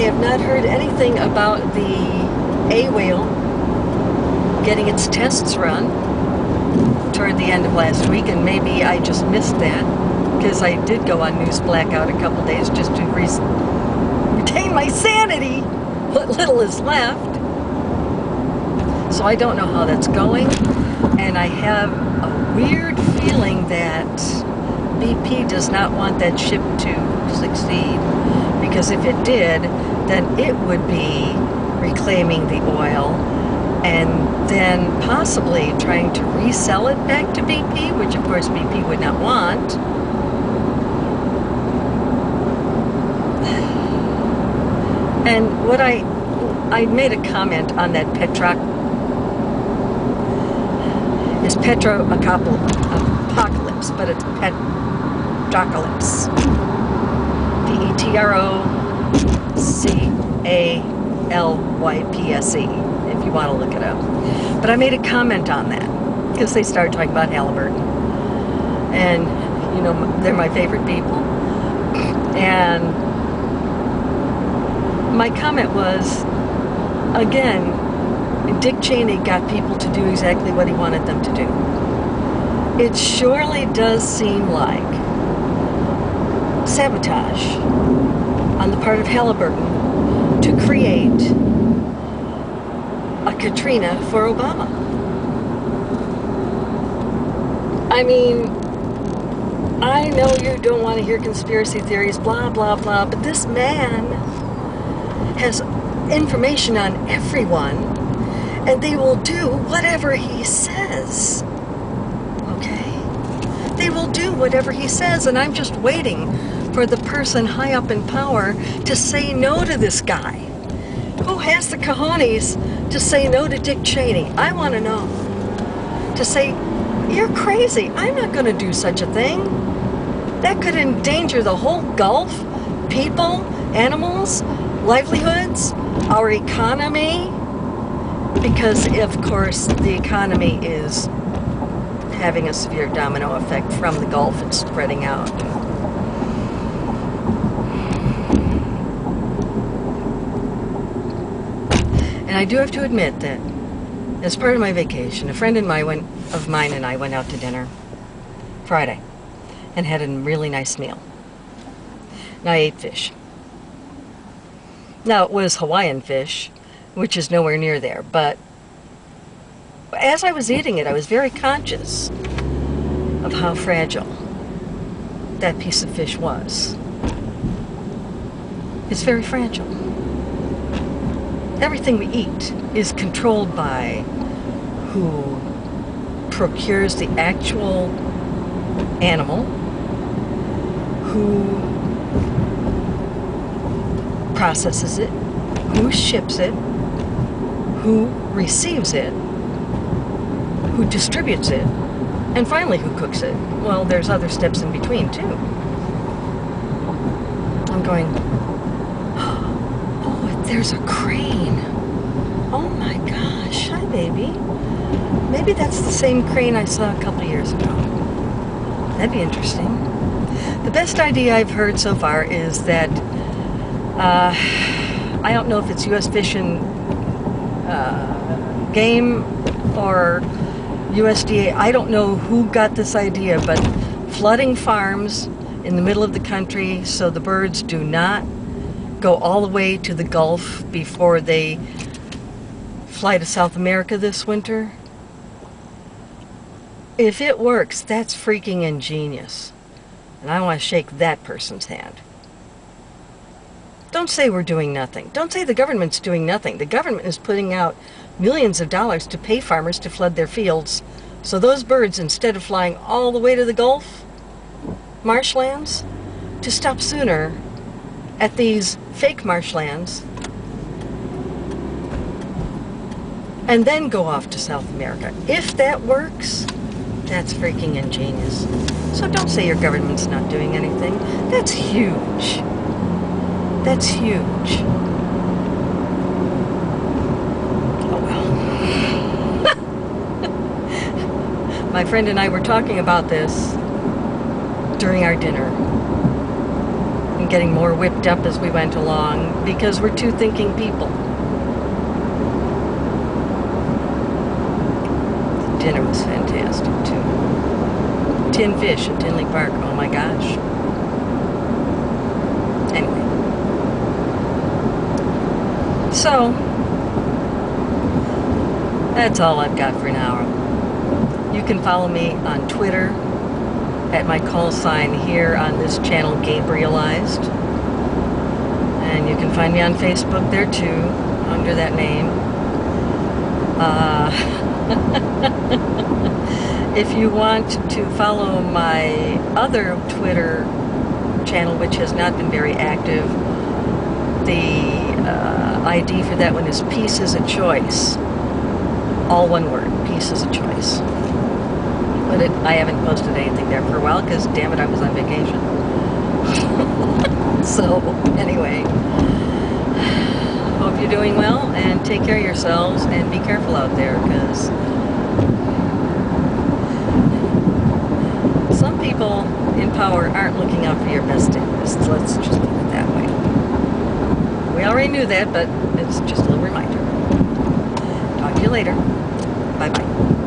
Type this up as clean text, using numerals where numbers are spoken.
have not heard anything about the A whale getting its tests run toward the end of last week, and maybe I just missed that because I did go on news blackout a couple days just to retain my sanity, what little is left. So I don't know how that's going, and I have a weird feeling that BP does not want that ship to succeed, because if it did, then it would be reclaiming the oil and then possibly trying to resell it back to BP, which of course BP would not want. And what I made a comment on that it's Petroapocalypse, but it's Petrocalypse. Petrocalypse, if you want to look it up. But I made a comment on that because they started talking about Halliburton. And, you know, they're my favorite people. And my comment was, again, Dick Cheney got people to do exactly what he wanted them to do. It surely does seem like sabotage on the part of Halliburton to create a Katrina for Obama. I mean, I know you don't want to hear conspiracy theories, blah, blah, blah, but this man has information on everyone, and they will do whatever he says. Okay? They will do whatever he says, and I'm just waiting for the person high up in power to say no to this guy. Who has the cojones to say no to Dick Cheney? I want to know. To say, you're crazy. I'm not going to do such a thing. That could endanger the whole Gulf, people, animals, livelihoods, our economy. Because, of course, the economy is having a severe domino effect from the Gulf. It's spreading out. And I do have to admit that as part of my vacation, a friend of mine and I went out to dinner Friday and had a really nice meal. And I ate fish. Now, it was Hawaiian fish, which is nowhere near there, but as I was eating it, I was very conscious of how fragile that piece of fish was. It's very fragile. Everything we eat is controlled by who procures the actual animal, who processes it, who ships it, who receives it, who distributes it, and finally who cooks it. Well, there's other steps in between too. I'm going, oh, there's a crane. Oh my gosh, hi baby. Maybe that's the same crane I saw a couple of years ago. That'd be interesting. The best idea I've heard so far is that I don't know if it's U.S. Fish and Game or USDA. I don't know who got this idea, but flooding farms in the middle of the country so the birds do not go all the way to the Gulf before they fly to South America this winter. If it works, that's freaking ingenious. And I want to shake that person's hand. Don't say we're doing nothing. Don't say the government's doing nothing. The government is putting out millions of dollars to pay farmers to flood their fields. So those birds, instead of flying all the way to the Gulf marshlands, to stop sooner at these fake marshlands and then go off to South America. If that works, that's freaking ingenious. So don't say your government's not doing anything. That's huge. That's huge. Oh well. My friend and I were talking about this during our dinner. and getting more whipped up as we went along because we're two thinking people. The dinner was fantastic too. Tin fish at Tinley Park, oh my gosh. Anyway. So, that's all I've got for now. You can follow me on Twitter at my call sign here on this channel, Gabrielized. And you can find me on Facebook there too, under that name. If you want to follow my other Twitter channel, which has not been very active, the ID for that one is Peace is a Choice. All one word, Peace is a Choice. But I haven't posted anything there for a while because, damn it, I was on vacation. So, anyway, hope you're doing well and take care of yourselves and be careful out there because some people in power aren't looking out for your best interests. Let's just put it that way. We already knew that, but it's just a little reminder. Talk to you later. Bye-bye.